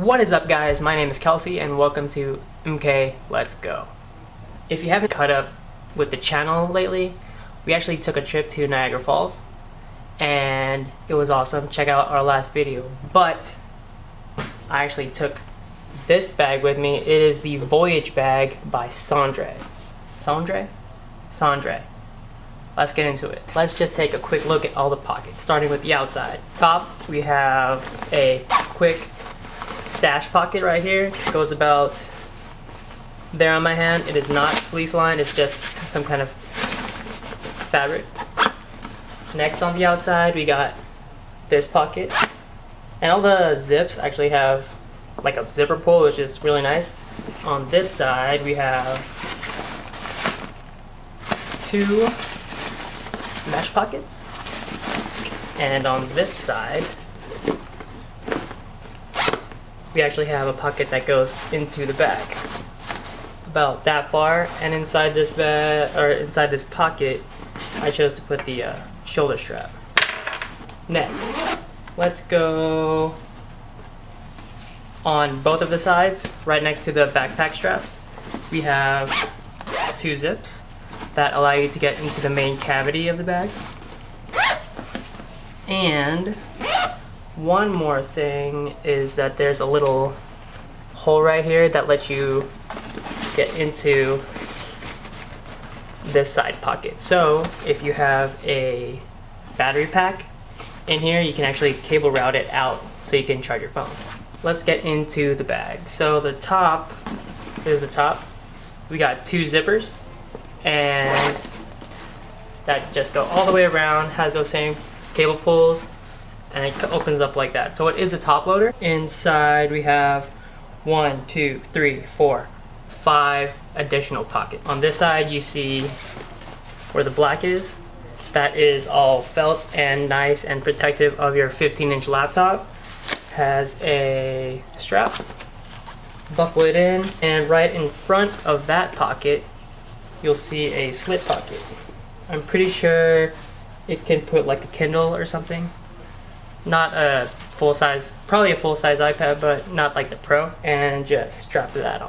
What is up, guys? My name is Kelsey and welcome to MK Let's Go. If you haven't caught up with the channel lately, we actually took a trip to Niagara Falls and it was awesome. Check out our last video. But I actually took this bag with me. It is the Voyage Bag by Sondre. Sondre. Let's get into it. Let's just take a quick look at all the pockets, starting with the outside. Top, we have a quick stash pocket right here. It goes about there on my hand. It is not fleece lined, it's just some kind of fabric. Next on the outside, we got this pocket. And all the zips actually have like a zipper pull, which is really nice. On this side, we have two mesh pockets. And on this side, we actually have a pocket that goes into the bag about that far, and inside this bag, or inside this pocket, I chose to put the shoulder strap. Next, let's go on both of the sides, right next to the backpack straps. We have two zips that allow you to get into the main cavity of the bag. And one more thing is that there's a little hole right here that lets you get into this side pocket. So if you have a battery pack in here, you can actually cable route it out so you can charge your phone. Let's get into the bag. So the top is the top. We got two zippers and that just go all the way around, has those same cable pulls, and it opens up like that. So it is a top loader. Inside we have 1, 2, 3, 4, 5 additional pockets. On this side you see where the black is. That is all felt and nice and protective of your 15-inch laptop. Has a strap. Buckle it in, and right in front of that pocket you'll see a slip pocket. I'm pretty sure it can put like a Kindle or something. Not a full-size, probably a full-size iPad, but not like the Pro. And just strap that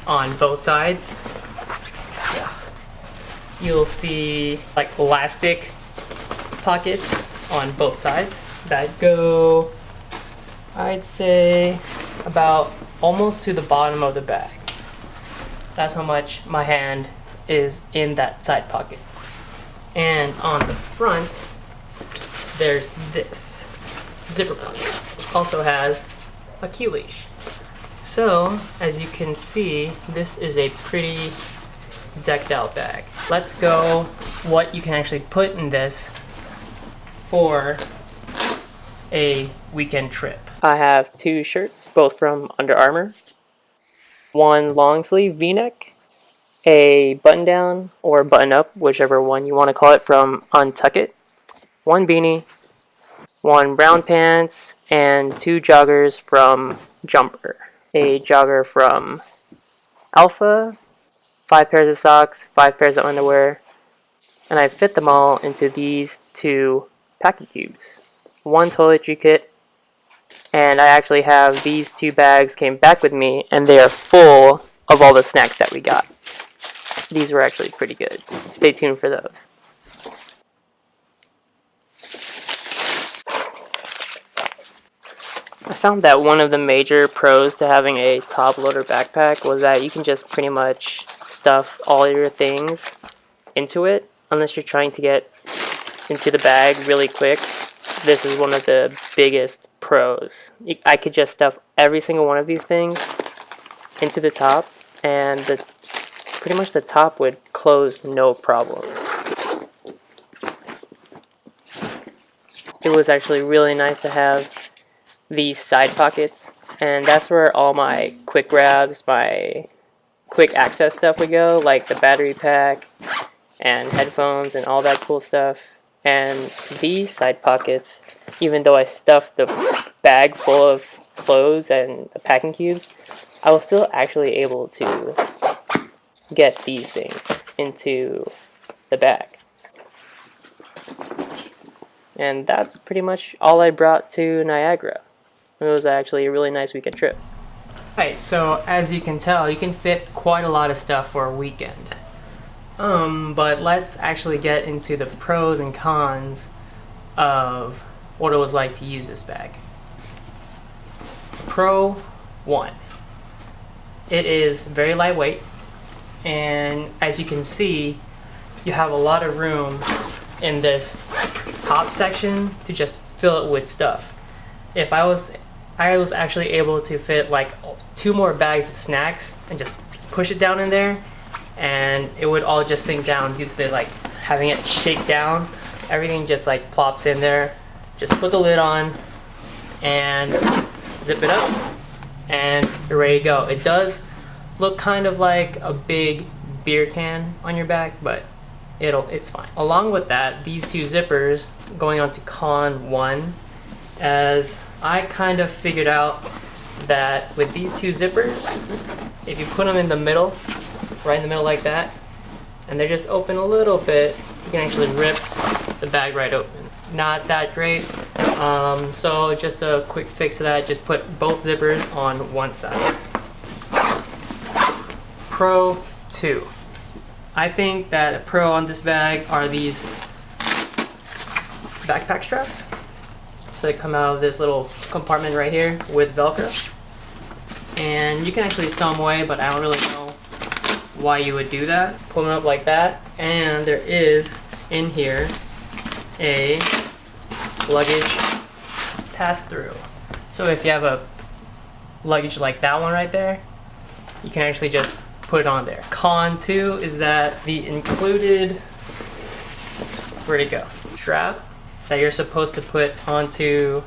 on both sides. Yeah. You'll see like elastic pockets on both sides that go, I'd say, about almost to the bottom of the bag. That's how much my hand is in that side pocket. And on the front, there's this zipper pocket, which also has a key leash. So, as you can see, this is a pretty decked out bag. Let's go what you can actually put in this for a weekend trip. I have two shirts, both from Under Armour. One long sleeve V-neck, a button down or button up, whichever one you want to call it, from Untuckit, one beanie, one brown pants, and two joggers from Jumper. A jogger from Alpha, 5 pairs of socks, 5 pairs of underwear, and I fit them all into these two packing cubes. One toiletry kit, and I actually have these two bags came back with me, and they are full of all the snacks that we got. These were actually pretty good. Stay tuned for those. I found that one of the major pros to having a top loader backpack was that you can just pretty much stuff all your things into it, unless you're trying to get into the bag really quick. This is one of the biggest pros. I could just stuff every single one of these things into the top, and pretty much the top would close no problem. It was actually really nice to have these side pockets, and that's where all my quick grabs, my quick access stuff would go, like the battery pack and headphones and all that cool stuff. And these side pockets, even though I stuffed the bag full of clothes and the packing cubes, I was still actually able to get these things into the bag. And that's pretty much all I brought to Niagara. It was actually a really nice weekend trip. Alright, so as you can tell, you can fit quite a lot of stuff for a weekend. But let's actually get into the pros and cons of what it was like to use this bag. Pro 1. It is very lightweight, and as you can see, you have a lot of room in this top section to just fill it with stuff. If I was actually able to fit like 2 more bags of snacks and just push it down in there, and it would all just sink down due to the, like, having it shake down. Everything just like plops in there. Just put the lid on and zip it up, and you're ready to go. It does look kind of like a big beer can on your back, but it's fine. Along with that, these 2 zippers, going on to con 1, as I kind of figured out that with these 2 zippers, if you put them in the middle, right in the middle like that, and they're just open a little bit, you can actually rip the bag right open. Not that great. So just a quick fix to that, just put both zippers on one side. Pro 2. I think that a pro on this bag are these backpack straps. So they come out of this little compartment right here with Velcro. And you can actually sew them away, but I don't really know why you would do that. Pull them up like that, and there is in here a luggage pass-through. So if you have a luggage like that one right there, you can actually just put it on there. Con 2 is that the included, where'd it go? Strap that you're supposed to put onto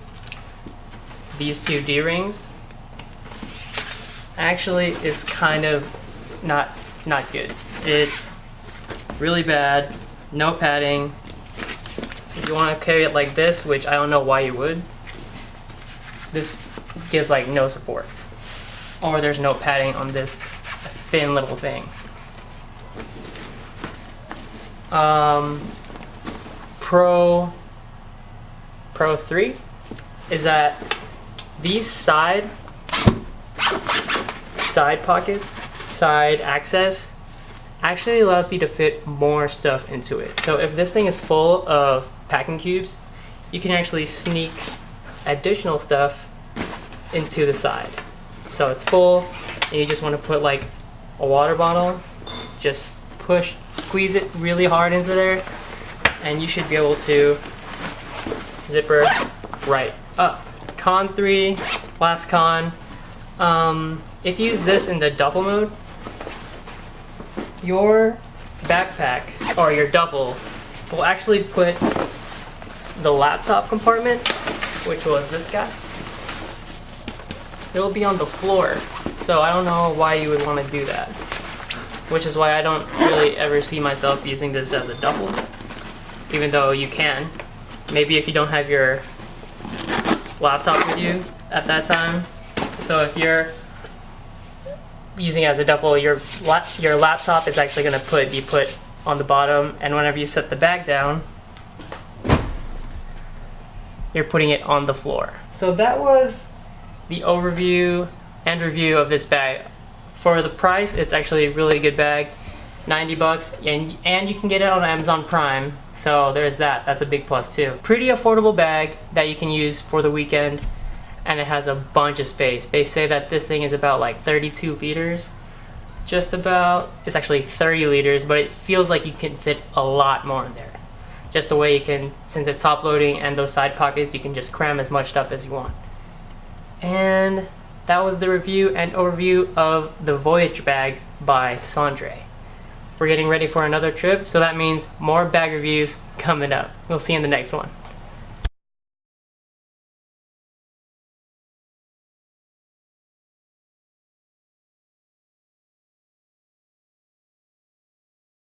these 2 D-rings actually is kind of not good. It's really bad. No padding. If you want to carry it like this, which I don't know why you would, this gives like no support. Or there's no padding on this thin little thing. Pro 3 is that these side pockets, side access, actually allows you to fit more stuff into it. So if this thing is full of packing cubes, you can actually sneak additional stuff into the side. So it's full, and you just want to put like a water bottle, just squeeze it really hard into there, and you should be able to zipper right up. Con 3, last con, if you use this in the duffel mode, your backpack or your duffel will actually put the laptop compartment, which was this guy, it'll be on the floor. So I don't know why you would want to do that, which is why I don't really ever see myself using this as a duffel, even though you can. Maybe if you don't have your laptop with you at that time. So if you're using it as a duffel, your laptop is actually going to be put on the bottom, and whenever you set the bag down, you're putting it on the floor. So that was the overview and review of this bag. For the price, it's actually a really good bag, $90, and you can get it on Amazon Prime, so there's that. That's a big plus too. Pretty affordable bag that you can use for the weekend, and it has a bunch of space. They say that this thing is about like 32 liters, just about. It's actually 30 liters, but it feels like you can fit a lot more in there. Just the way you can, since it's top loading and those side pockets, you can just cram as much stuff as you want. And that was the review and overview of the Voyage Bag by Sondre. We're getting ready for another trip, so that means more bag reviews coming up. We'll see you in the next one.